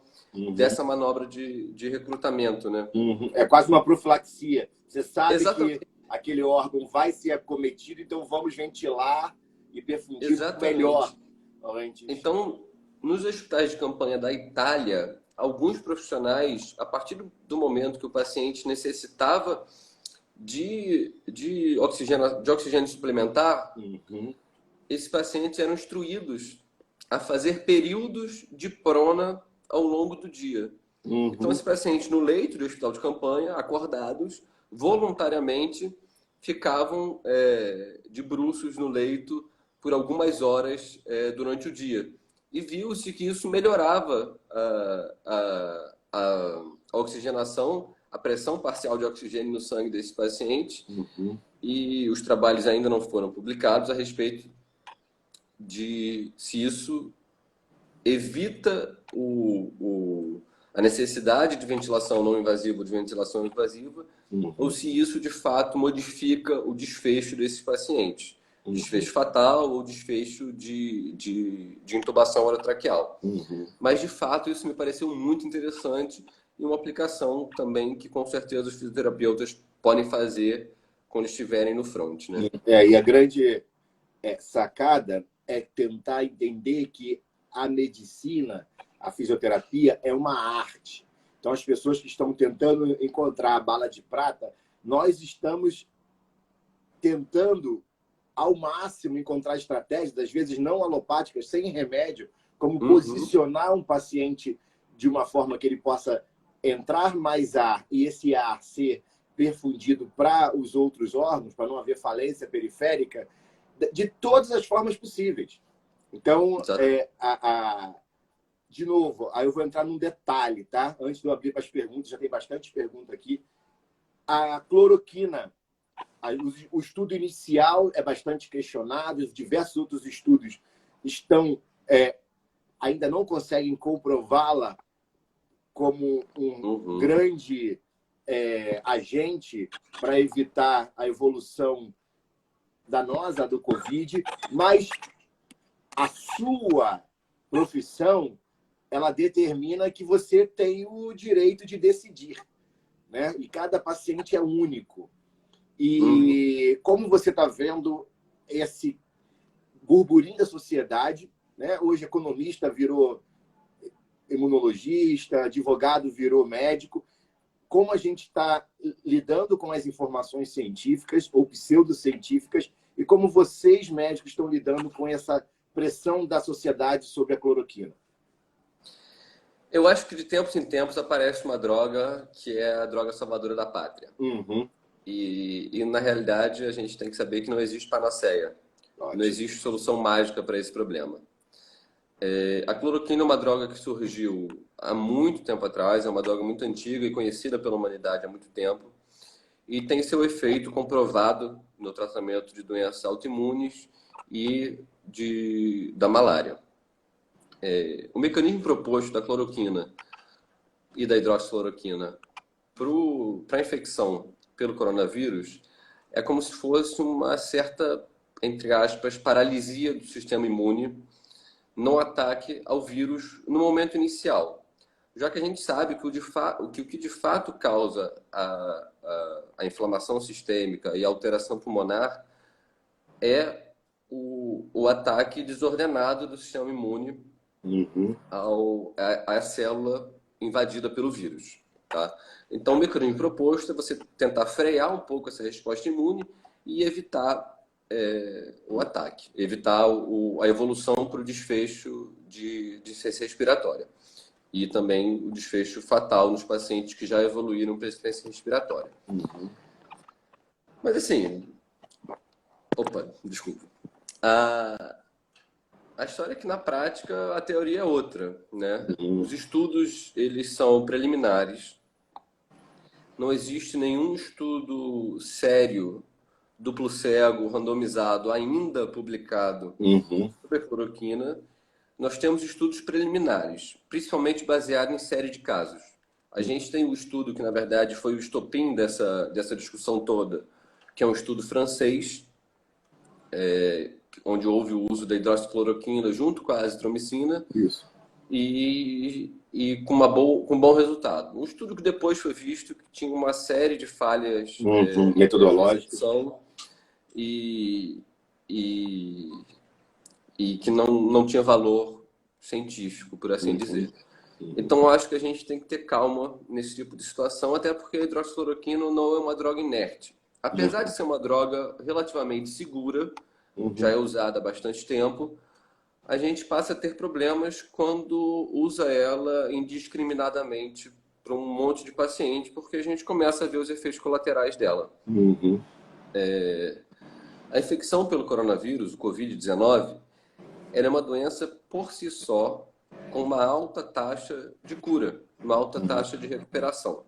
dessa manobra de recrutamento, né? É quase uma profilaxia. Você sabe Exatamente. que aquele órgão vai ser acometido, então vamos ventilar e perfundir melhor Exatamente. antes. Então, nos hospitais de campanha da Itália, alguns profissionais, a partir do momento que o paciente necessitava de oxigênio suplementar, esses pacientes eram instruídos a fazer períodos de prona ao longo do dia. Então, esses pacientes no leito do hospital de campanha, acordados, voluntariamente ficavam de bruços no leito por algumas horas durante o dia. E viu-se que isso melhorava a oxigenação, a pressão parcial de oxigênio no sangue desses pacientes. E os trabalhos ainda não foram publicados a respeito de se isso evita a necessidade de ventilação não invasiva ou de ventilação invasiva, ou se isso, de fato, modifica o desfecho desses pacientes. Desfecho fatal ou desfecho de intubação orotraqueal. Mas, de fato, isso me pareceu muito interessante e uma aplicação também que, com certeza, os fisioterapeutas podem fazer quando estiverem no front, né? E a grande sacada é tentar entender que a medicina, a fisioterapia, é uma arte. Então, as pessoas que estão tentando encontrar a bala de prata, nós estamos tentando, ao máximo, encontrar estratégias, às vezes não alopáticas, sem remédio, como posicionar um paciente de uma forma que ele possa entrar mais ar e esse ar ser perfundido para os outros órgãos, para não haver falência periférica, de todas as formas possíveis. Então, de novo, aí eu vou entrar num detalhe, tá? Antes de eu abrir para as perguntas, já tem bastante pergunta aqui. A cloroquina, o estudo inicial é bastante questionado, diversos outros estudos ainda não conseguem comprová-la como um grande agente para evitar a evolução danosa do Covid, mas a sua profissão, ela determina que você tem o direito de decidir, né? E cada paciente é único. E como você está vendo esse burburinho da sociedade, né? Hoje economista virou imunologista, advogado virou médico. Como a gente está lidando com as informações científicas ou pseudocientíficas e como vocês, médicos, estão lidando com essa pressão da sociedade sobre a cloroquina? Eu acho que de tempos em tempos aparece uma droga que é a droga salvadora da pátria. E na realidade, a gente tem que saber que não existe panaceia. Ótimo. Não existe solução mágica para esse problema. A cloroquina é uma droga que surgiu há muito tempo atrás, é uma droga muito antiga e conhecida pela humanidade há muito tempo, e tem seu efeito comprovado no tratamento de doenças autoimunes e da malária. O mecanismo proposto da cloroquina e da hidroxicloroquina para a infecção pelo coronavírus é como se fosse uma certa, entre aspas, paralisia do sistema imune no ataque ao vírus no momento inicial. Já que a gente sabe que o que de fato causa a inflamação sistêmica e a alteração pulmonar é o ataque desordenado do sistema imune à célula invadida pelo vírus. Tá? Então, o mecanismo proposto é você tentar frear um pouco essa resposta imune e evitar o ataque, evitar a evolução para o desfecho de ciência respiratória. E também o desfecho fatal nos pacientes que já evoluíram para ciência respiratória. Mas assim... Opa, desculpa. A história é que, na prática, a teoria é outra, né? Os estudos, eles são preliminares. Não existe nenhum estudo sério, duplo cego, randomizado, ainda publicado sobre a cloroquina. Nós temos estudos preliminares, principalmente baseados em série de casos. A gente tem o estudo que, na verdade, foi o estopim dessa discussão toda, que é um estudo francês, onde houve o uso da hidroxicloroquina junto com a azitromicina. Isso. E e com com um bom resultado. Um estudo que depois foi visto que tinha uma série de falhas metodológicas e, e, e que não tinha valor científico, por assim dizer. Então, eu acho que a gente tem que ter calma nesse tipo de situação, até porque a hidroxicloroquina não é uma droga inerte. Apesar de ser uma droga relativamente segura, já é usada há bastante tempo, a gente passa a ter problemas quando usa ela indiscriminadamente para um monte de paciente, porque a gente começa a ver os efeitos colaterais dela. A infecção pelo coronavírus, o Covid-19, ela é uma doença por si só, com uma alta taxa de cura, uma alta taxa de recuperação.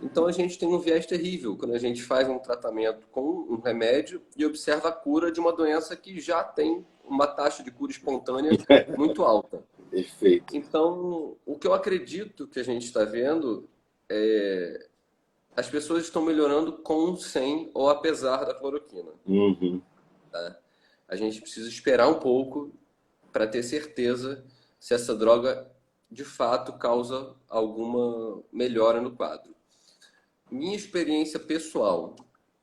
Então a gente tem um viés terrível quando a gente faz um tratamento com um remédio e observa a cura de uma doença que já tem uma taxa de cura espontânea muito alta. Perfeito. Então, o que eu acredito que a gente está vendo é as pessoas estão melhorando com, sem ou apesar da cloroquina. Tá? A gente precisa esperar um pouco para ter certeza se essa droga de fato causa alguma melhora no quadro. Minha experiência pessoal,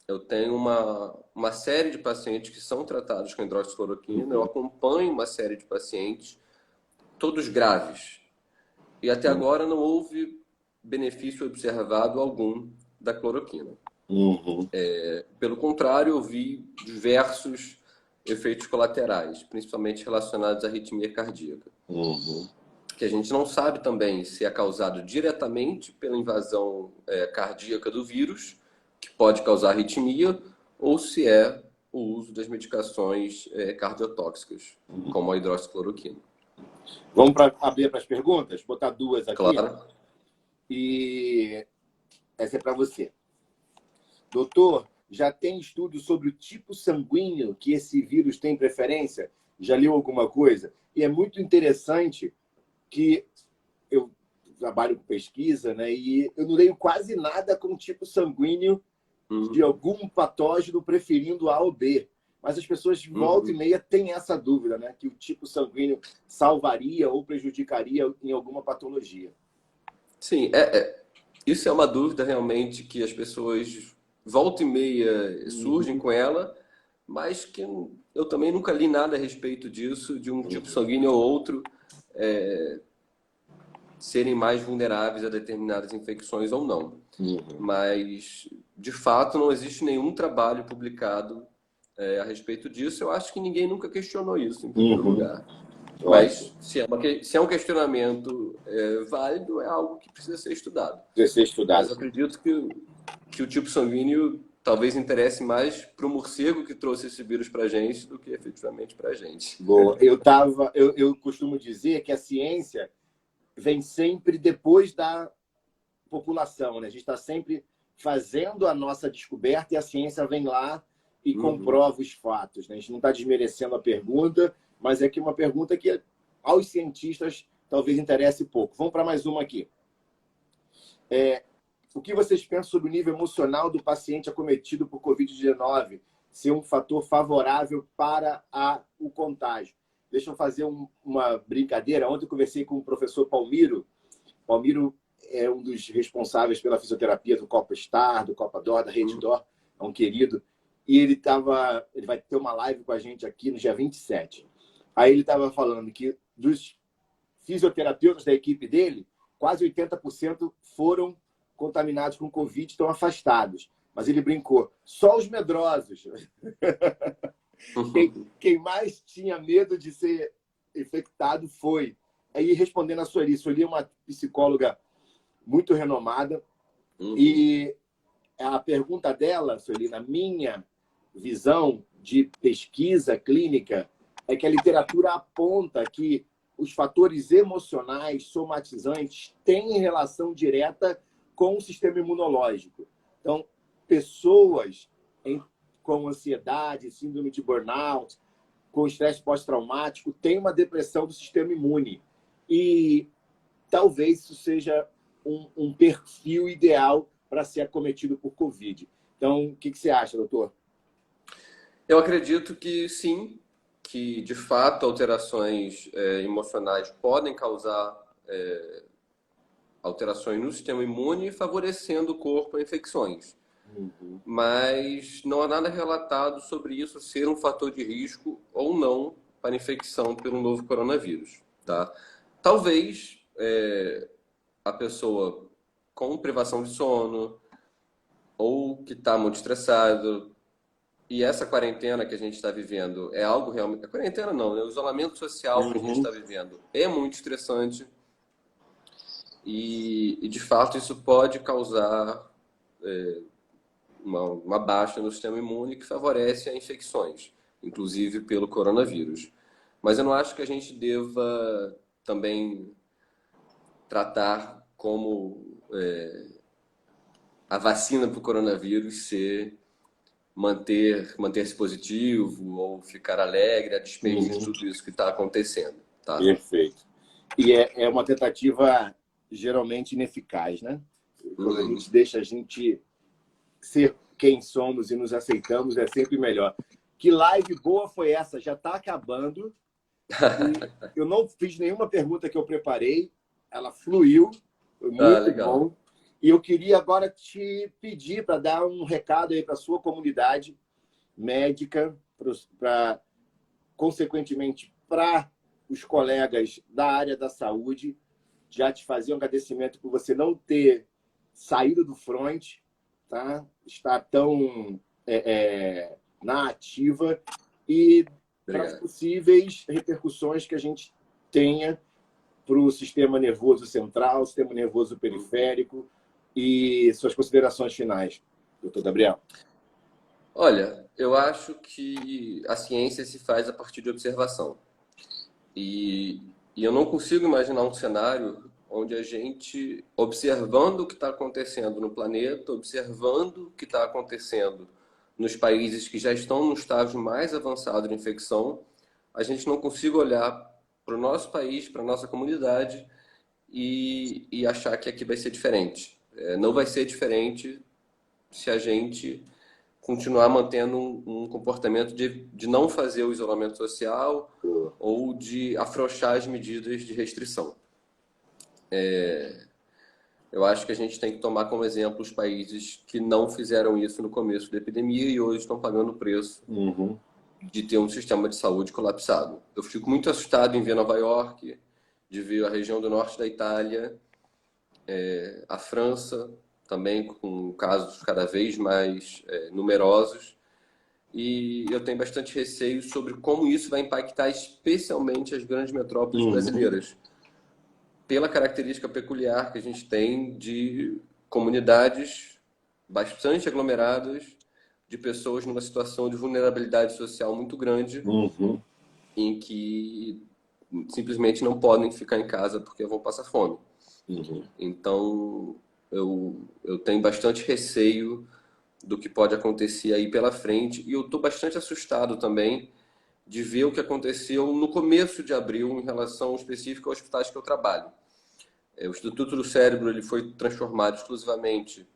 eu tenho uma série de pacientes que são tratados com hidroxicloroquina, eu acompanho uma série de pacientes, todos graves, e até agora não houve benefício observado algum da cloroquina. Pelo contrário, eu vi diversos efeitos colaterais, principalmente relacionados à arritmia cardíaca. Que a gente não sabe também se é causado diretamente pela invasão cardíaca do vírus, que pode causar arritmia, ou se é o uso das medicações cardiotóxicas, como a hidroxicloroquina. Vamos abrir para as perguntas? Botar duas aqui. Claro. E essa é para você. Doutor, já tem estudo sobre o tipo sanguíneo que esse vírus tem preferência? Já leu alguma coisa? E é muito interessante que eu trabalho com pesquisa, né? E eu não leio quase nada com tipo sanguíneo de algum patógeno preferindo A ou B. Mas as pessoas de volta e meia têm essa dúvida, né? Que o tipo sanguíneo salvaria ou prejudicaria em alguma patologia. Sim, isso é uma dúvida realmente que as pessoas volta e meia surgem com ela, mas que eu também nunca li nada a respeito disso, de um tipo sanguíneo ou outro serem mais vulneráveis a determinadas infecções ou não. Mas, de fato, não existe nenhum trabalho publicado a respeito disso. Eu acho que ninguém nunca questionou isso, em primeiro lugar. Mas, se é um questionamento válido, é algo que precisa ser estudado. Precisa ser estudado. Mas eu acredito que o tipo sanguíneo talvez interesse mais para o morcego que trouxe esse vírus para a gente do que efetivamente para a gente. Boa. Eu costumo dizer que a ciência vem sempre depois da população, né? A gente está sempre fazendo a nossa descoberta e a ciência vem lá e comprova os fatos, né? A gente não está desmerecendo a pergunta, mas é que uma pergunta que aos cientistas talvez interesse pouco. Vamos para mais uma aqui. O que vocês pensam sobre o nível emocional do paciente acometido por Covid-19 ser um fator favorável para o contágio? Deixa eu fazer uma brincadeira. Ontem eu conversei com o professor Palmiro. Palmiro é um dos responsáveis pela fisioterapia do Copa Star, do Copa Dor, da Rede Dor. É um querido. E ele vai ter uma live com a gente aqui no dia 27. Aí ele estava falando que dos fisioterapeutas da equipe dele, quase 80% foram contaminados com Covid, estão afastados. Mas ele brincou, só os medrosos. Quem mais tinha medo de ser infectado foi. Aí, respondendo a Sueli é uma psicóloga muito renomada. E a pergunta dela, Sueli, na minha visão de pesquisa clínica, é que a literatura aponta que os fatores emocionais somatizantes têm relação direta com o sistema imunológico. Então, pessoas com ansiedade, síndrome de burnout, com estresse pós-traumático, têm uma depressão do sistema imune. E talvez isso seja um perfil ideal para ser acometido por Covid. Então, o que você acha, doutor? Eu acredito que sim, que de fato alterações emocionais podem causar alterações no sistema imune, favorecendo o corpo a infecções. Uhum. Mas não há nada relatado sobre isso ser um fator de risco ou não para infecção pelo novo coronavírus, tá? Talvez a pessoa com privação de sono ou que está muito estressado, e essa quarentena que a gente está vivendo é algo realmente... A quarentena não, né? O isolamento social que a gente está vivendo é muito estressante e, de fato, isso pode causar uma baixa no sistema imune que favorece a infecções, inclusive pelo coronavírus. Mas eu não acho que a gente deva também tratar como a vacina para o coronavírus ser manter-se positivo ou ficar alegre a despeito de tudo isso que está acontecendo. Tá? Perfeito. E é uma tentativa geralmente ineficaz, né? Quando a gente deixa a gente ser quem somos e nos aceitamos, é sempre melhor. Que live boa foi essa? Já está acabando. Eu não fiz nenhuma pergunta que eu preparei. Ela fluiu. Foi muito bom. E eu queria agora te pedir para dar um recado aí para a sua comunidade médica, consequentemente, para os colegas da área da saúde. Já te fazer um agradecimento por você não ter saído do front, tá? Estar tão na ativa e para as possíveis repercussões que a gente tenha para o sistema nervoso central, sistema nervoso periférico e suas considerações finais, doutor Gabriel. Olha, eu acho que a ciência se faz a partir de observação. E eu não consigo imaginar um cenário onde a gente, observando o que está acontecendo no planeta, observando o que está acontecendo nos países que já estão no estágio mais avançado de infecção, a gente não consiga olhar para o nosso país, para a nossa comunidade e achar que aqui vai ser diferente. Não vai ser diferente se a gente continuar mantendo um comportamento de não fazer o isolamento social ou de afrouxar as medidas de restrição. Eu acho que a gente tem que tomar como exemplo os países que não fizeram isso no começo da epidemia e hoje estão pagando o preço de ter um sistema de saúde colapsado. Eu fico muito assustado em ver Nova York, de ver a região do norte da Itália, a França, também com casos cada vez mais numerosos. E eu tenho bastante receio sobre como isso vai impactar especialmente as grandes metrópoles brasileiras, pela característica peculiar que a gente tem de comunidades bastante aglomeradas, de pessoas numa situação de vulnerabilidade social muito grande, em que simplesmente não podem ficar em casa porque vão passar fome. Então, eu tenho bastante receio do que pode acontecer aí pela frente, e eu estou bastante assustado também de ver o que aconteceu no começo de abril em relação específico aos hospitais que eu trabalho. O Instituto do Cérebro ele foi transformado exclusivamente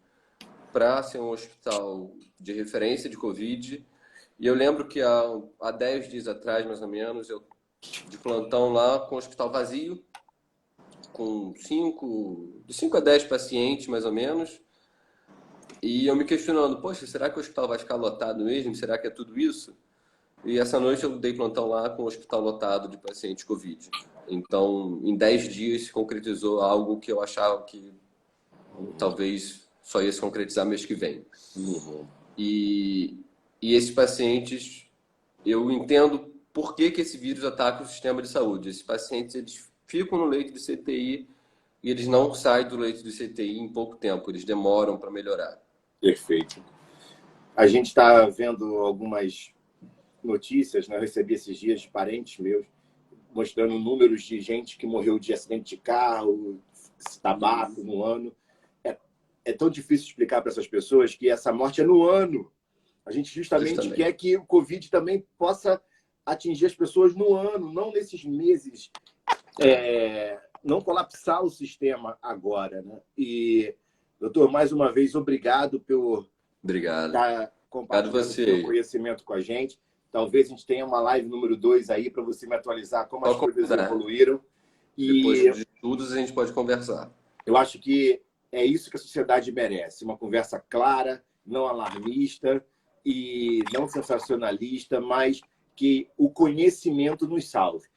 para ser um hospital de referência de Covid, e eu lembro que há 10 dias atrás, mais ou menos, eu de plantão lá com o hospital vazio, com de 5 a 10 pacientes, mais ou menos, e eu me questionando, poxa, será que o hospital vai ficar lotado mesmo? Será que é tudo isso? E essa noite eu dei plantão lá com o hospital lotado de pacientes Covid. Então, em 10 dias se concretizou algo que eu achava que talvez só ia se concretizar mês que vem. E esses pacientes, eu entendo por que esse vírus ataca o sistema de saúde. Esses pacientes, eles ficam no leito de CTI e eles não saem do leito de CTI em pouco tempo. Eles demoram para melhorar. Perfeito. A gente está vendo algumas notícias, né? Eu recebi esses dias de parentes meus, mostrando números de gente que morreu de acidente de carro, tabaco no ano. É tão difícil explicar para essas pessoas que essa morte é no ano. A gente justamente quer que o Covid também possa atingir as pessoas no ano, não nesses meses. Não colapsar o sistema agora, né? E, doutor, mais uma vez, obrigado por estar compartilhando o seu conhecimento com a gente. Talvez a gente tenha uma live número 2 aí para você me atualizar como as coisas evoluíram. Depois de estudos a gente pode conversar. Eu acho que é isso que a sociedade merece. Uma conversa clara, não alarmista e não sensacionalista, mas que o conhecimento nos salve.